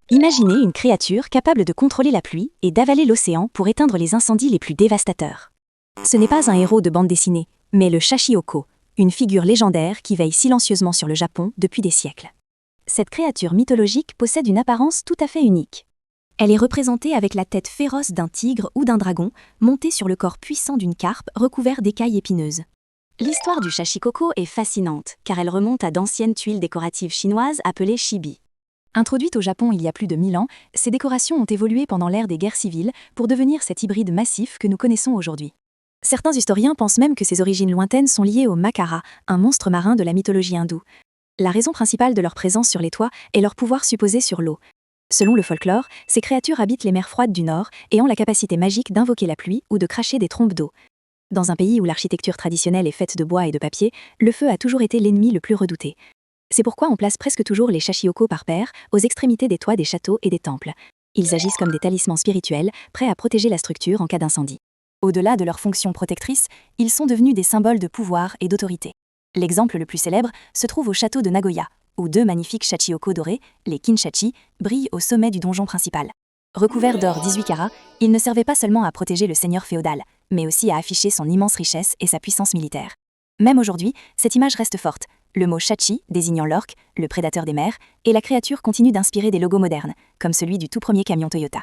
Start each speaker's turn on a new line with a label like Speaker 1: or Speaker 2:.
Speaker 1: Imaginez une créature capable de contrôler la pluie et d'avaler l'océan pour éteindre les incendies les plus dévastateurs. Ce n'est pas un héros de bande dessinée, mais le Shachihoko, une figure légendaire qui veille silencieusement sur le Japon depuis des siècles. Cette créature mythologique possède une apparence tout à fait unique. Elle est représentée avec la tête féroce d'un tigre ou d'un dragon, montée sur le corps puissant d'une carpe recouvert d'écailles épineuses. L'histoire du Shachikoko est fascinante, car elle remonte à d'anciennes tuiles décoratives chinoises appelées shibi. Introduites au Japon il y a plus de 1000 ans, ces décorations ont évolué pendant l'ère des guerres civiles pour devenir cet hybride massif que nous connaissons aujourd'hui. Certains historiens pensent même que ses origines lointaines sont liées au Makara, un monstre marin de la mythologie hindoue. La raison principale de leur présence sur les toits est leur pouvoir supposé sur l'eau. Selon le folklore, ces créatures habitent les mers froides du Nord et ont la capacité magique d'invoquer la pluie ou de cracher des trompes d'eau. Dans un pays où l'architecture traditionnelle est faite de bois et de papier, le feu a toujours été l'ennemi le plus redouté. C'est pourquoi on place presque toujours les Shachihoko par paire aux extrémités des toits des châteaux et des temples. Ils agissent comme des talismans spirituels, prêts à protéger la structure en cas d'incendie. Au-delà de leur fonction protectrice, ils sont devenus des symboles de pouvoir et d'autorité. L'exemple le plus célèbre se trouve au château de Nagoya, où deux magnifiques Shachihoko dorés, les Kinshachi, brillent au sommet du donjon principal. Recouverts d'or 18 carats, ils ne servaient pas seulement à protéger le seigneur féodal, mais aussi à afficher son immense richesse et sa puissance militaire. Même aujourd'hui, cette image reste forte. Le mot Shachi, désignant l'orque, le prédateur des mers, et la créature continue d'inspirer des logos modernes, comme celui du tout premier camion Toyota.